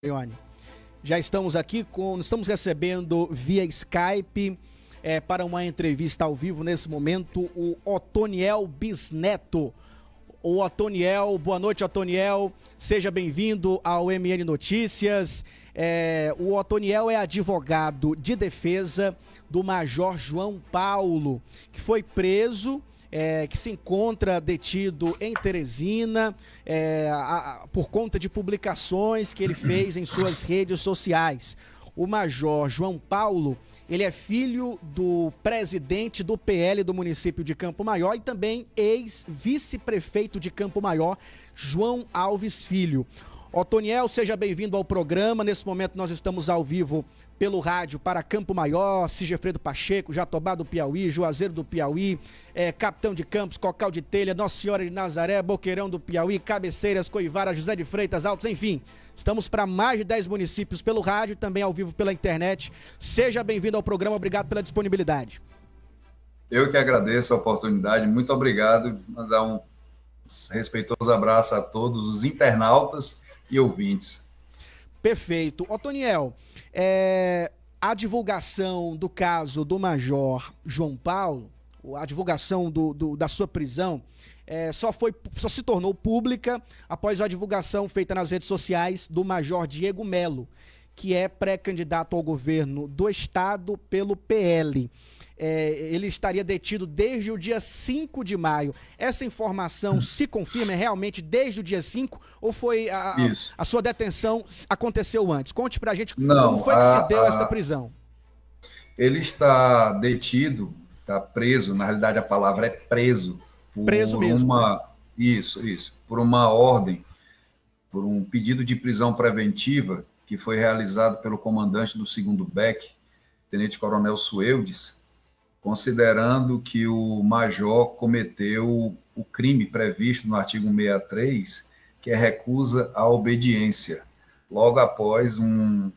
Ione. Já estamos aqui estamos recebendo via Skype para uma entrevista ao vivo nesse momento o Otoniel Bisneto. O Otoniel, boa noite, Otoniel, seja bem-vindo ao MN Notícias. O Otoniel é advogado de defesa do Major João Paulo, que foi preso, que se encontra detido em Teresina por conta de publicações que ele fez em suas redes sociais. O Major João Paulo, ele é filho do presidente do PL do município de Campo Maior e também ex-vice-prefeito de Campo Maior, João Alves Filho. Otoniel, seja bem-vindo ao programa. Nesse momento nós estamos ao vivo pelo rádio para Campo Maior, Sigefredo Pacheco, Jatobá do Piauí, Juazeiro do Piauí, Capitão de Campos, Cocal de Telha, Nossa Senhora de Nazaré, Boqueirão do Piauí, Cabeceiras, Coivara, José de Freitas, Altos, enfim. Estamos para mais de 10 municípios pelo rádio e também ao vivo pela internet. Seja bem-vindo ao programa, obrigado pela disponibilidade. Eu que agradeço a oportunidade, muito obrigado. Mandar um respeitoso abraço a todos os internautas e ouvintes. Perfeito. Otoniel, a divulgação do caso do Major João Paulo, a divulgação da sua prisão, só se tornou pública após a divulgação feita nas redes sociais do Major Diego Melo, que é pré-candidato ao governo do estado pelo PL. Ele estaria detido desde o dia 5 de maio. Essa informação se confirma realmente desde o dia 5 ou foi a sua detenção aconteceu antes? Conte pra gente como foi que se deu esta prisão. Ele está detido, está preso, na realidade a palavra é preso. Preso mesmo. Por uma ordem, por um pedido de prisão preventiva que foi realizado pelo comandante do 2º BEC, Tenente Coronel Sueldes, considerando que o major cometeu o crime previsto no artigo 163, que é recusa à obediência, logo após um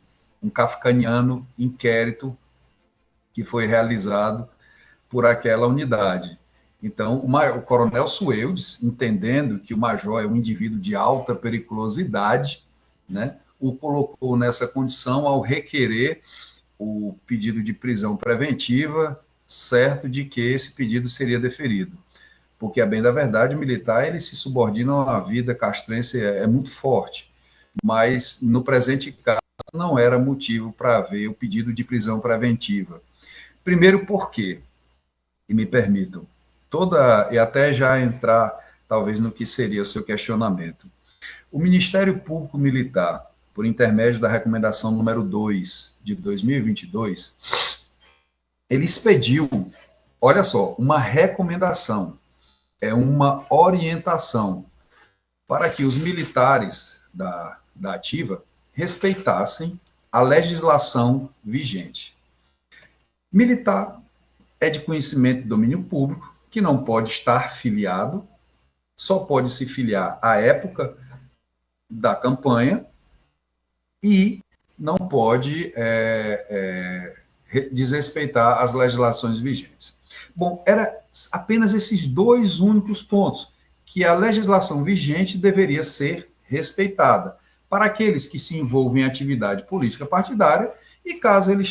kafkaniano inquérito que foi realizado por aquela unidade. Então, o coronel Sueldes, entendendo que o major é um indivíduo de alta periculosidade, né, o colocou nessa condição ao requerer o pedido de prisão preventiva, certo de que esse pedido seria deferido. Porque, a bem da verdade, o militar ele se subordina a uma vida castrense muito forte, mas no presente caso não era motivo para haver o pedido de prisão preventiva. Primeiro, por quê? E me permitam, e até já entrar, talvez, no que seria o seu questionamento. O Ministério Público Militar, por intermédio da recomendação número 2 de 2022, ele expediu, olha só, uma recomendação, uma orientação para que os militares da ativa respeitassem a legislação vigente. Militar é de conhecimento e domínio público, que não pode estar filiado, só pode se filiar à época da campanha e não pode desrespeitar as legislações vigentes. Bom, era apenas esses dois únicos pontos que a legislação vigente deveria ser respeitada para aqueles que se envolvem em atividade política partidária e caso ele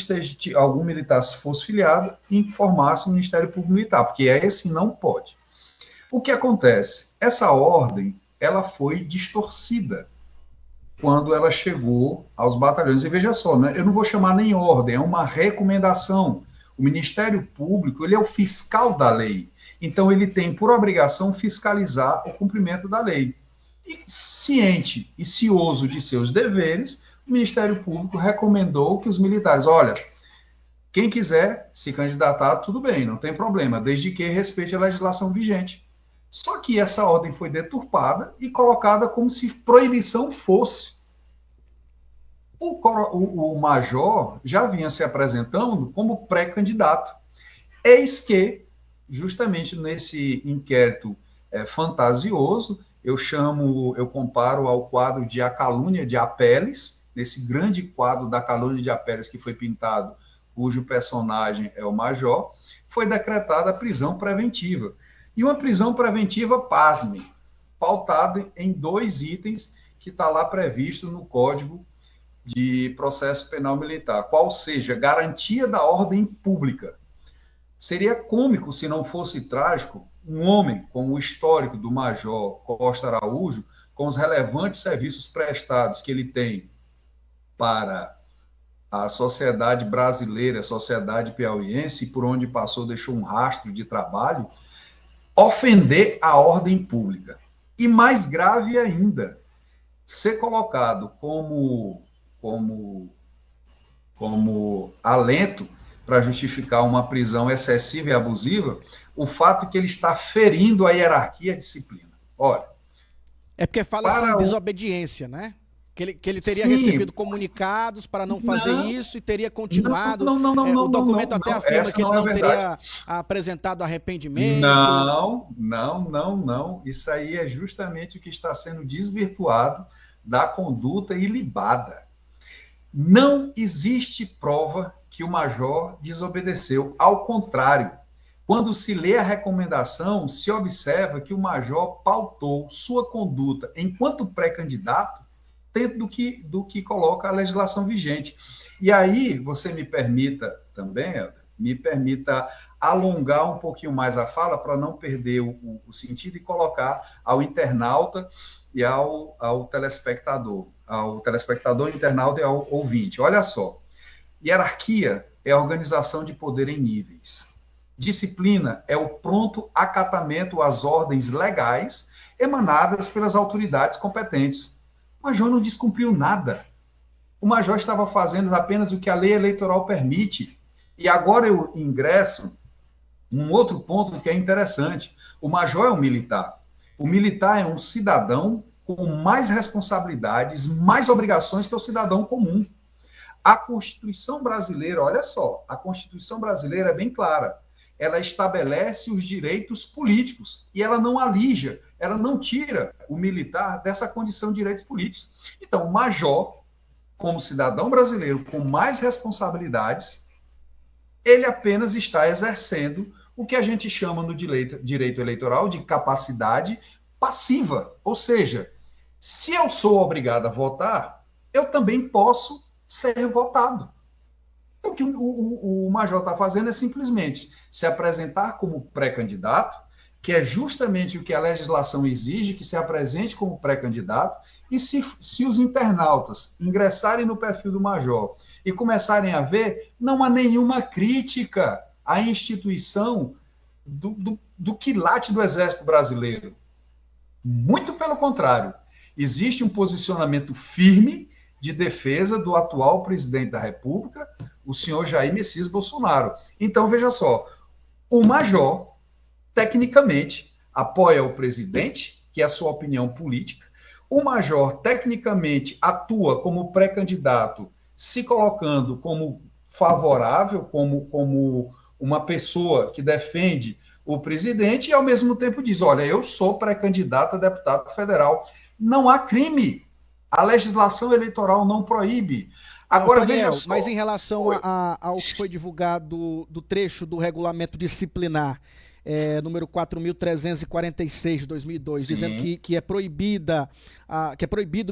algum militar se fosse filiado, informasse o Ministério Público Militar, porque esse não pode. O que acontece? Essa ordem, ela foi distorcida quando ela chegou aos batalhões. E veja só, né, eu não vou chamar nem ordem, é uma recomendação. O Ministério Público, ele é o fiscal da lei, então ele tem por obrigação fiscalizar o cumprimento da lei. E ciente e cioso de seus deveres, o Ministério Público recomendou que os militares, olha, quem quiser se candidatar, tudo bem, não tem problema, desde que respeite a legislação vigente. Só que essa ordem foi deturpada e colocada como se proibição fosse. O major já vinha se apresentando como pré-candidato. Eis que, justamente nesse inquérito fantasioso, eu comparo ao quadro de A Calúnia de Apelles, nesse grande quadro da Calúnia de Apelles que foi pintado, cujo personagem é o major, foi decretada a prisão preventiva. E uma prisão preventiva, pasme, pautada em 2 itens que está lá previsto no Código de processo penal militar, qual seja garantia da ordem pública. Seria cômico, se não fosse trágico, um homem com o histórico do Major Costa Araújo, com os relevantes serviços prestados que ele tem para a sociedade brasileira, a sociedade piauiense, e por onde passou deixou um rastro de trabalho, ofender a ordem pública. E mais grave ainda, ser colocado como alento para justificar uma prisão excessiva e abusiva, o fato que ele está ferindo a hierarquia e a disciplina. Olha, é porque fala-se em desobediência, né? Que ele teria recebido comunicados para não fazer isso e teria continuado. O documento até afirma que ele não teria apresentado arrependimento. Não. Isso aí é justamente o que está sendo desvirtuado da conduta ilibada. Não existe prova que o major desobedeceu. Ao contrário, quando se lê a recomendação, se observa que o major pautou sua conduta enquanto pré-candidato dentro do que coloca a legislação vigente. E aí, você me permita também, Helder, me permita alongar um pouquinho mais a fala para não perder o sentido e colocar ao internauta e ao telespectador, internauta e ao ouvinte. Olha só, hierarquia é a organização de poder em níveis. Disciplina é o pronto acatamento às ordens legais emanadas pelas autoridades competentes. O major não descumpriu nada. O major estava fazendo apenas o que a lei eleitoral permite. E agora eu ingresso num outro ponto que é interessante. O major é um militar. O militar é um cidadão com mais responsabilidades, mais obrigações que o cidadão comum. A Constituição brasileira, olha só, a Constituição brasileira é bem clara. Ela estabelece os direitos políticos e ela não alija, ela não tira o militar dessa condição de direitos políticos. Então, o major, como cidadão brasileiro com mais responsabilidades, ele apenas está exercendo o que a gente chama no direito eleitoral de capacidade passiva. Ou seja, se eu sou obrigado a votar, eu também posso ser votado. O que o major está fazendo é simplesmente se apresentar como pré-candidato, que é justamente o que a legislação exige, que se apresente como pré-candidato, e se os internautas ingressarem no perfil do major e começarem a ver, não há nenhuma crítica à instituição do quilate do Exército Brasileiro. Muito pelo contrário, existe um posicionamento firme de defesa do atual presidente da República, o senhor Jair Messias Bolsonaro. Então, veja só, o major, tecnicamente, apoia o presidente, que é a sua opinião política, o major, tecnicamente, atua como pré-candidato, se colocando como favorável, como uma pessoa que defende o presidente, e, ao mesmo tempo, diz, olha, eu sou pré-candidato a deputado federal. Não há crime. A legislação eleitoral não proíbe. Agora, Daniel, veja só. mas em relação ao que foi divulgado do trecho do regulamento disciplinar, número 4.346 de 2002, sim, dizendo que é proibido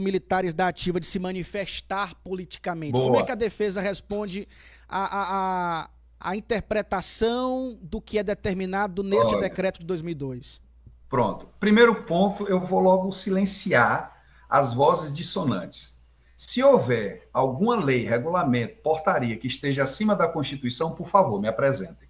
militares da ativa de se manifestar politicamente. Boa. Como é que a defesa responde a interpretação do que é determinado neste decreto de 2002? Pronto. Primeiro ponto, eu vou logo silenciar as vozes dissonantes. Se houver alguma lei, regulamento, portaria que esteja acima da Constituição, por favor, me apresentem.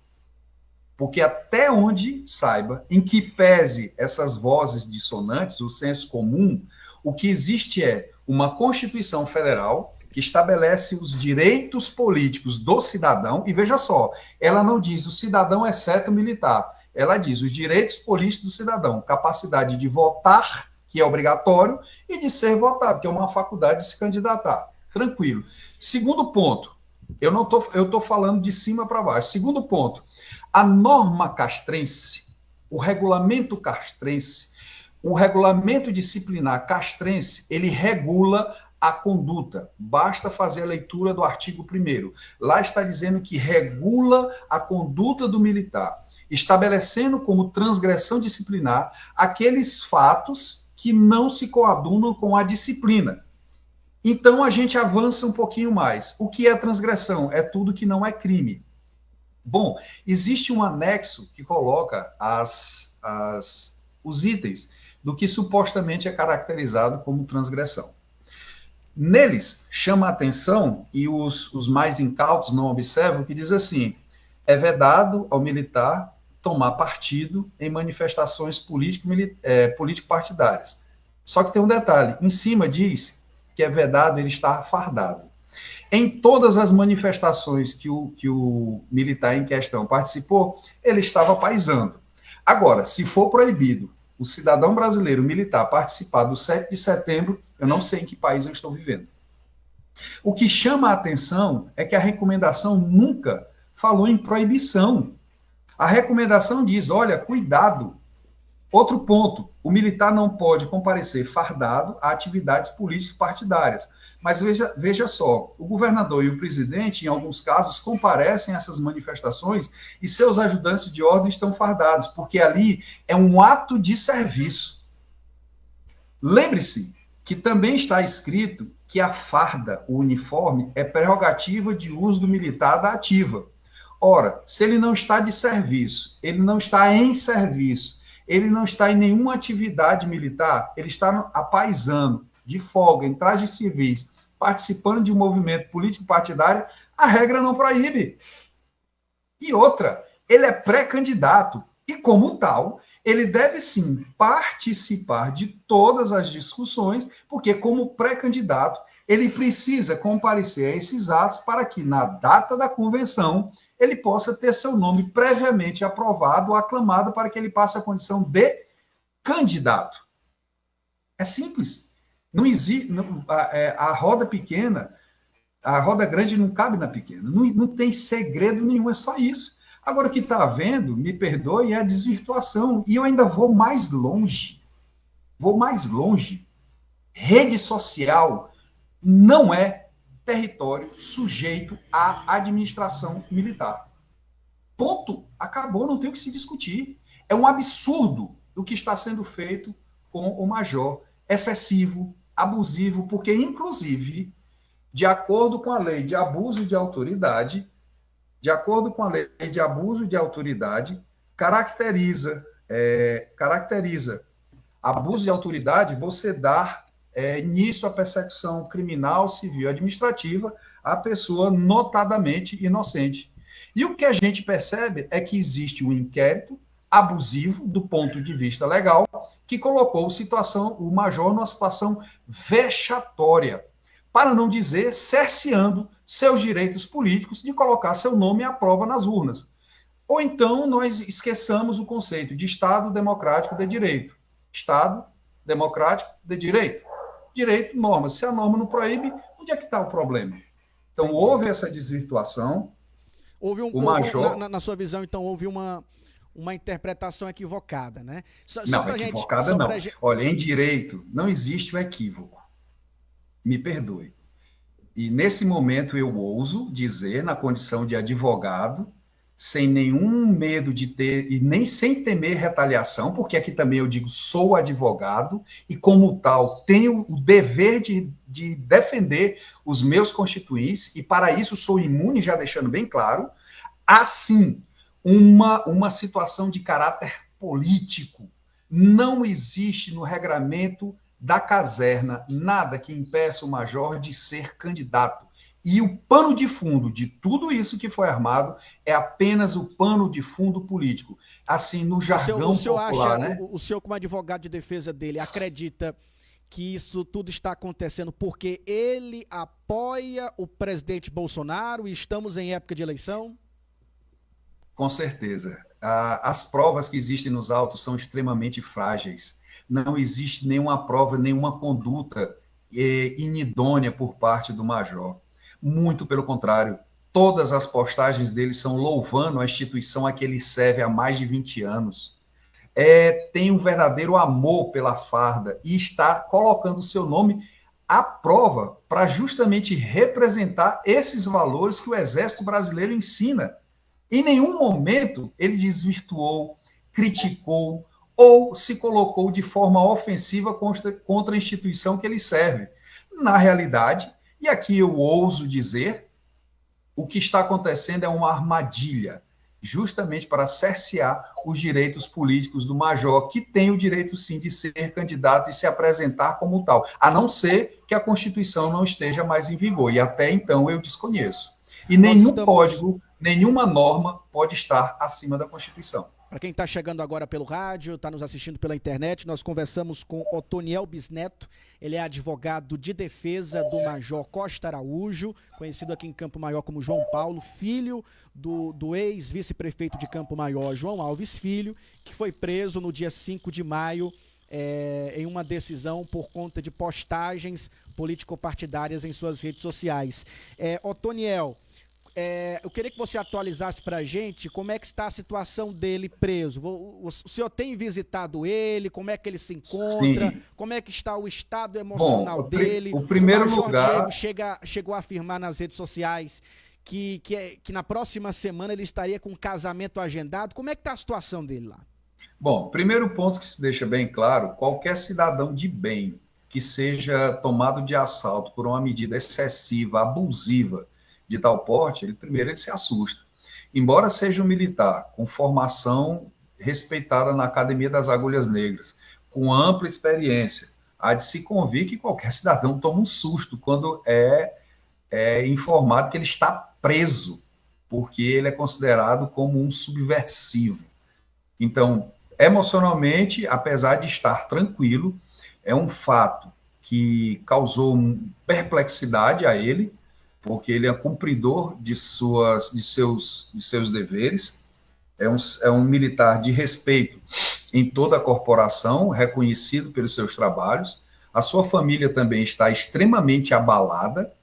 Porque até onde saiba, em que pese essas vozes dissonantes, o senso comum, o que existe é uma Constituição Federal que estabelece os direitos políticos do cidadão, e veja só, ela não diz o cidadão exceto o militar, ela diz os direitos políticos do cidadão, capacidade de votar, que é obrigatório, e de ser votado, que é uma faculdade de se candidatar. Tranquilo. Segundo ponto, eu estou falando de cima para baixo. Segundo ponto, a norma castrense, o regulamento castrense, o regulamento disciplinar castrense, ele regula a conduta. Basta fazer a leitura do artigo 1º. Lá está dizendo que regula a conduta do militar, estabelecendo como transgressão disciplinar aqueles fatos que não se coadunam com a disciplina. Então a gente avança um pouquinho mais. O que é transgressão? É tudo que não é crime. Bom, existe um anexo que coloca os itens do que supostamente é caracterizado como transgressão. Neles, chama a atenção, e os mais incautos não observam, que diz assim: é vedado ao militar tomar partido em manifestações político-partidárias. Só que tem um detalhe, em cima diz que é vedado ele estar fardado. Em todas as manifestações que o militar em questão participou, ele estava paisando. Agora, se for proibido o cidadão brasileiro militar participar do 7 de setembro, eu não sei em que país eu estou vivendo. O que chama a atenção é que a recomendação nunca falou em proibição. A recomendação diz, olha, cuidado. Outro ponto, o militar não pode comparecer fardado a atividades políticas partidárias. Mas veja só, o governador e o presidente, em alguns casos, comparecem a essas manifestações e seus ajudantes de ordem estão fardados, porque ali é um ato de serviço. Lembre-se que também está escrito que a farda, o uniforme, é prerrogativa de uso do militar da ativa. Ora, se ele não está de serviço, ele não está em serviço, ele não está em nenhuma atividade militar, ele está apaisando, de folga, em trajes civis, participando de um movimento político partidário, a regra não proíbe. E outra, ele é pré-candidato, e como tal, ele deve sim participar de todas as discussões, porque como pré-candidato, ele precisa comparecer a esses atos para que, na data da convenção, ele possa ter seu nome previamente aprovado ou aclamado para que ele passe a condição de candidato. É simples. Não existe a roda pequena, a roda grande não cabe na pequena. Não tem segredo nenhum, é só isso. Agora, o que está havendo, me perdoe, é a desvirtuação. E eu ainda vou mais longe. Vou mais longe. Rede social não é território sujeito à administração militar. Ponto. Acabou, não tem o que se discutir. É um absurdo o que está sendo feito com o major. Excessivo, abusivo, porque, inclusive, de acordo com a lei de abuso de autoridade, caracteriza abuso de autoridade você dar início à persecução criminal, civil e administrativa à pessoa notadamente inocente. E o que a gente percebe é que existe um inquérito abusivo do ponto de vista legal que colocou o major numa situação vexatória, para não dizer cerceando seus direitos políticos de colocar seu nome à prova nas urnas. Ou então nós esqueçamos o conceito de Estado democrático de direito. Estado democrático de direito. Direito, norma. Se a norma não proíbe, onde é que está o problema? Então, houve essa desvirtuação. O major... Na sua visão, então, houve uma interpretação equivocada, né? Não, equivocada não. Olha, em direito não existe o equívoco. Me perdoe. E nesse momento eu ouso dizer, na condição de advogado, sem nenhum medo de ter, e nem sem temer retaliação, porque aqui também eu digo, sou advogado, e como tal, tenho o dever de defender os meus constituintes, e para isso sou imune, já deixando bem claro, assim, uma situação de caráter político. Não existe no regramento da caserna nada que impeça o major de ser candidato. E o pano de fundo de tudo isso que foi armado é apenas o pano de fundo político. Assim, no jargão popular, né? O senhor, como advogado de defesa dele, acredita que isso tudo está acontecendo porque ele apoia o presidente Bolsonaro e estamos em época de eleição? Com certeza. As provas que existem nos autos são extremamente frágeis. Não existe nenhuma prova, nenhuma conduta inidônea por parte do major. Muito pelo contrário, todas as postagens dele são louvando a instituição a que ele serve há mais de 20 anos. Tem um verdadeiro amor pela farda e está colocando o seu nome à prova para justamente representar esses valores que o Exército Brasileiro ensina. Em nenhum momento ele desvirtuou, criticou ou se colocou de forma ofensiva contra a instituição que ele serve. na realidade, e aqui eu ouso dizer, o que está acontecendo é uma armadilha, justamente para cercear os direitos políticos do major, que tem o direito, sim, de ser candidato e se apresentar como tal, a não ser que a Constituição não esteja mais em vigor, e até então eu desconheço. E nenhum código, nenhuma norma pode estar acima da Constituição. Para quem está chegando agora pelo rádio, está nos assistindo pela internet, nós conversamos com Otoniel Bisneto. Ele é advogado de defesa do Major Costa Araújo, conhecido aqui em Campo Maior como João Paulo, filho do ex-vice-prefeito de Campo Maior, João Alves Filho, que foi preso no dia 5 de maio em uma decisão por conta de postagens político-partidárias em suas redes sociais. Otoniel, eu queria que você atualizasse para a gente como é que está a situação dele preso. O senhor tem visitado ele? Como é que ele se encontra? Sim. Como é que está o estado emocional dele? O primeiro lugar... Diego chegou a afirmar nas redes sociais que na próxima semana ele estaria com um casamento agendado. Como é que está a situação dele lá? Bom, primeiro ponto que se deixa bem claro, qualquer cidadão de bem que seja tomado de assalto por uma medida excessiva, abusiva, de tal porte, ele se assusta. Embora seja um militar com formação respeitada na Academia das Agulhas Negras, com ampla experiência, há de se convir que qualquer cidadão toma um susto quando é informado que ele está preso, porque ele é considerado como um subversivo. Então, emocionalmente, apesar de estar tranquilo, é um fato que causou perplexidade a ele, porque ele é cumpridor de seus deveres, é um militar de respeito em toda a corporação, reconhecido pelos seus trabalhos. A sua família também está extremamente abalada,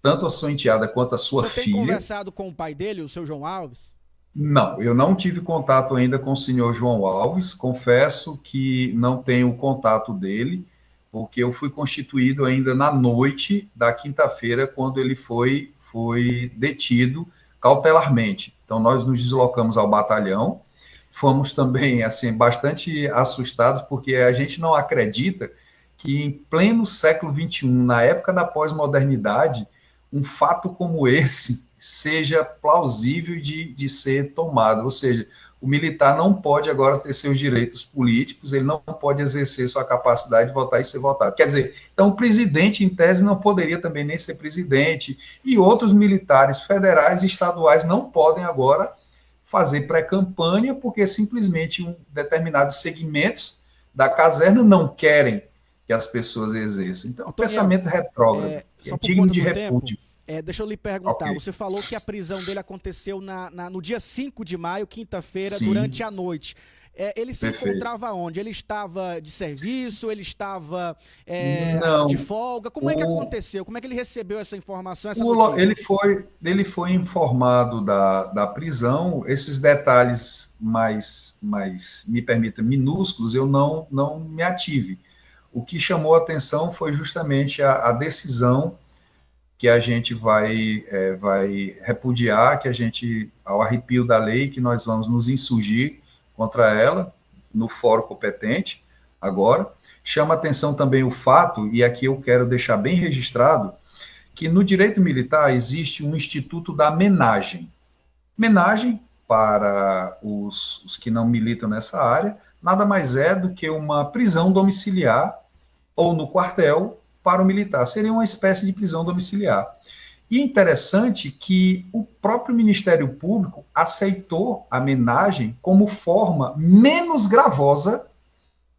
tanto a sua enteada quanto a sua filha. Você tem conversado com o pai dele, o seu João Alves? Não, eu não tive contato ainda com o senhor João Alves, confesso que não tenho o contato dele, porque eu fui constituído ainda na noite da quinta-feira, quando ele foi detido cautelarmente. Então, nós nos deslocamos ao batalhão, fomos também, assim, bastante assustados, porque a gente não acredita que em pleno século XXI, na época da pós-modernidade, um fato como esse seja plausível de ser tomado, ou seja, o militar não pode agora ter seus direitos políticos, ele não pode exercer sua capacidade de votar e ser votado. Quer dizer, então o presidente, em tese, não poderia também nem ser presidente, e outros militares federais e estaduais não podem agora fazer pré-campanha, porque simplesmente determinados segmentos da caserna não querem que as pessoas exerçam. Então, pensamento retrógrado, digno de repúdio. Deixa eu lhe perguntar, Você falou que a prisão dele aconteceu no dia 5 de maio, quinta-feira, durante a noite. Ele se encontrava onde? Ele estava de serviço? Ele estava de folga? Como é que aconteceu? Como é que ele recebeu essa informação? Ele foi informado da prisão. Esses detalhes mais me permita, minúsculos, eu não me ative. O que chamou a atenção foi justamente a decisão que a gente vai repudiar, que a gente, ao arrepio da lei, que nós vamos nos insurgir contra ela, no fórum competente, agora. Chama atenção também o fato, e aqui eu quero deixar bem registrado, que no direito militar existe um instituto da menagem. Menagem, para os que não militam nessa área, nada mais é do que uma prisão domiciliar, ou no quartel, para o militar. Seria uma espécie de prisão domiciliar. E interessante que o próprio Ministério Público aceitou a menagem como forma menos gravosa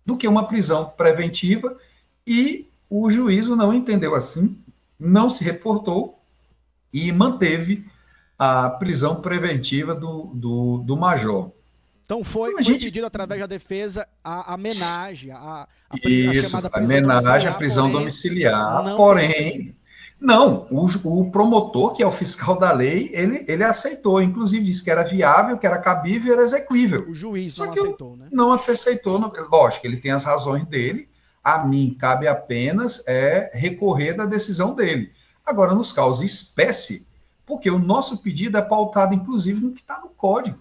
do que uma prisão preventiva, e o juízo não entendeu assim, não se reportou e manteve a prisão preventiva do major. Então foi pedido através da defesa a menagem, a chamada prisão domiciliar, porém, não, o promotor, que é o fiscal da lei, ele aceitou, inclusive disse que era viável, que era cabível, era exequível. O juiz não aceitou, né? Não aceitou, lógico, ele tem as razões dele, a mim cabe apenas recorrer da decisão dele. Agora, nos casos espécie, porque o nosso pedido é pautado, inclusive, no que está no código.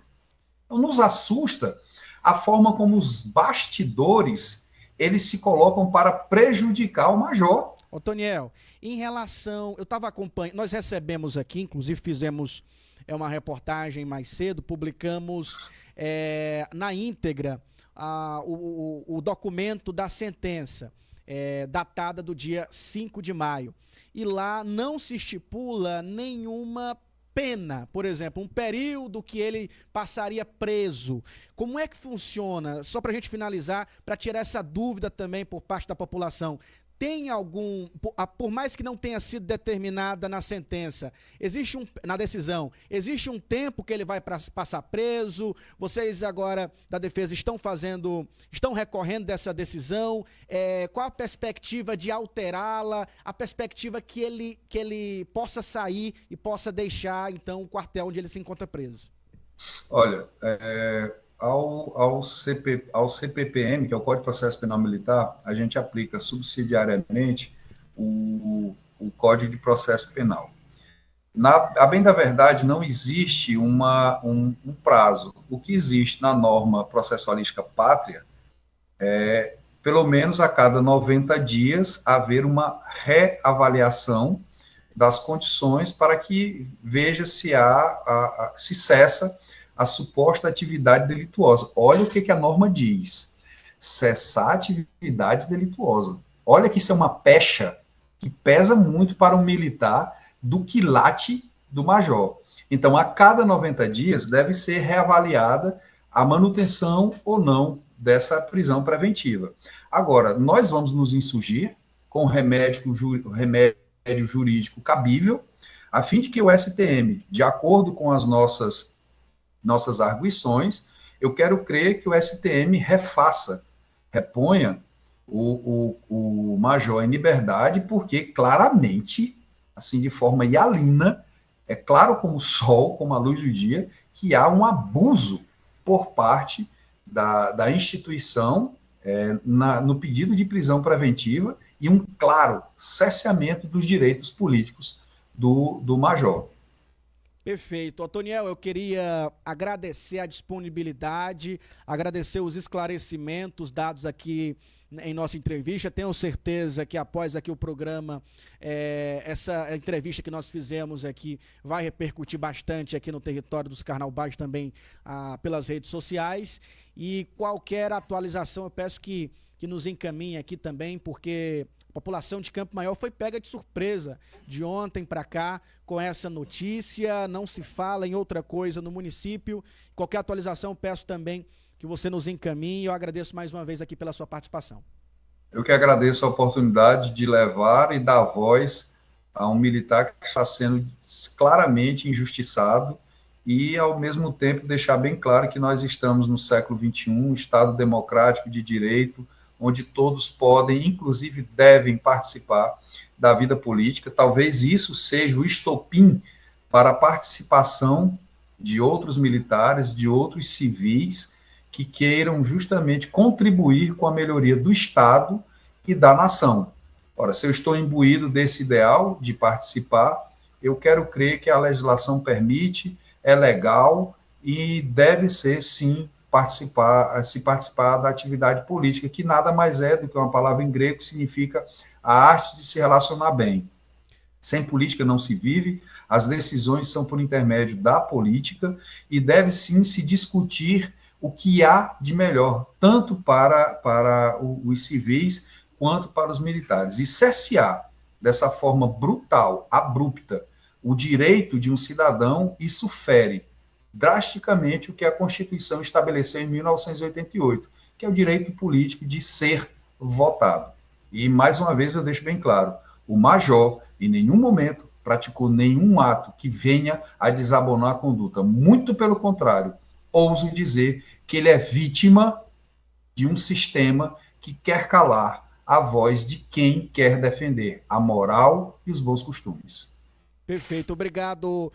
Então, nos assusta a forma como os bastidores, eles se colocam para prejudicar o major. Otoniel, em relação, eu estava acompanhando, nós recebemos aqui, inclusive fizemos uma reportagem mais cedo, publicamos na íntegra o documento da sentença, datada do dia 5 de maio. E lá não se estipula nenhuma pena, por exemplo, um período que ele passaria preso. Como é que funciona? Só para a gente finalizar, para tirar essa dúvida também por parte da população. Tem algum, por mais que não tenha sido determinada na sentença, na decisão, existe um tempo que ele vai passar preso? Vocês agora da defesa estão recorrendo dessa decisão? Qual a perspectiva de alterá-la? A perspectiva que ele possa sair e possa deixar, então, o quartel onde ele se encontra preso? Olha, ao CPPM, que é o Código de Processo Penal Militar, a gente aplica subsidiariamente o Código de Processo Penal. A bem da verdade, não existe um prazo. O que existe na norma processualística pátria é, pelo menos a cada 90 dias, haver uma reavaliação das condições para que veja se se cessa a suposta atividade delituosa. Olha o que a norma diz. Cessar a atividade delituosa. Olha que isso é uma pecha que pesa muito para um militar do quilate do major. Então, a cada 90 dias deve ser reavaliada a manutenção ou não dessa prisão preventiva. Agora, nós vamos nos insurgir com remédio jurídico cabível, a fim de que o STM, de acordo com as nossas arguições, eu quero crer que o STM reponha o major em liberdade, porque claramente, assim de forma hialina, é claro como o sol, como a luz do dia, que há um abuso por parte da instituição no pedido de prisão preventiva e um claro cerceamento dos direitos políticos do major. Perfeito. Otoniel, eu queria agradecer a disponibilidade, agradecer os esclarecimentos dados aqui em nossa entrevista. Tenho certeza que após aqui o programa, essa entrevista que nós fizemos aqui vai repercutir bastante aqui no território dos Carnaubais também pelas redes sociais. E qualquer atualização eu peço que nos encaminhe aqui também, porque a população de Campo Maior foi pega de surpresa de ontem para cá com essa notícia, não se fala em outra coisa no município. Qualquer atualização eu peço também que você nos encaminhe. Eu agradeço mais uma vez aqui pela sua participação. Eu que agradeço a oportunidade de levar e dar voz a um militar que está sendo claramente injustiçado e, ao mesmo tempo, deixar bem claro que nós estamos no século XXI, um Estado democrático de direito, onde todos podem, inclusive devem participar da vida política. Talvez isso seja o estopim para a participação de outros militares, de outros civis, que queiram justamente contribuir com a melhoria do Estado e da nação. Ora, se eu estou imbuído desse ideal de participar, eu quero crer que a legislação permite, é legal e deve ser, sim, se participar da atividade política, que nada mais é do que uma palavra em grego que significa a arte de se relacionar bem. Sem política não se vive, as decisões são por intermédio da política e deve sim se discutir o que há de melhor, tanto para os civis quanto para os militares. E cercear dessa forma brutal, abrupta, o direito de um cidadão, isso fere drasticamente o que a Constituição estabeleceu em 1988, que é o direito político de ser votado. E, mais uma vez, eu deixo bem claro, o major, em nenhum momento, praticou nenhum ato que venha a desabonar a conduta. Muito pelo contrário, ouso dizer que ele é vítima de um sistema que quer calar a voz de quem quer defender a moral e os bons costumes. Perfeito, obrigado,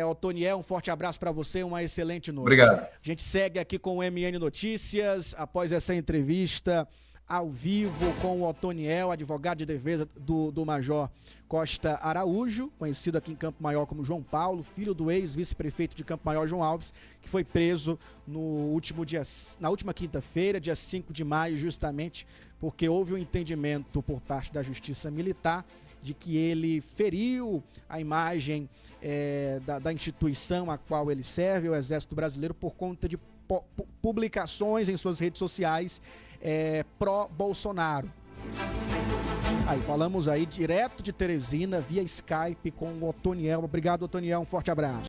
Otoniel, um forte abraço para você, uma excelente noite. Obrigado. A gente segue aqui com o MN Notícias, após essa entrevista ao vivo com o Otoniel, advogado de defesa do Major Costa Araújo, conhecido aqui em Campo Maior como João Paulo, filho do ex-vice-prefeito de Campo Maior, João Alves, que foi preso na última quinta-feira, dia 5 de maio, justamente porque houve um entendimento por parte da Justiça Militar de que ele feriu a imagem da instituição a qual ele serve, o Exército Brasileiro, por conta de publicações em suas redes sociais pró-Bolsonaro. Aí, falamos aí direto de Teresina, via Skype, com o Otoniel. Obrigado, Otoniel, um forte abraço.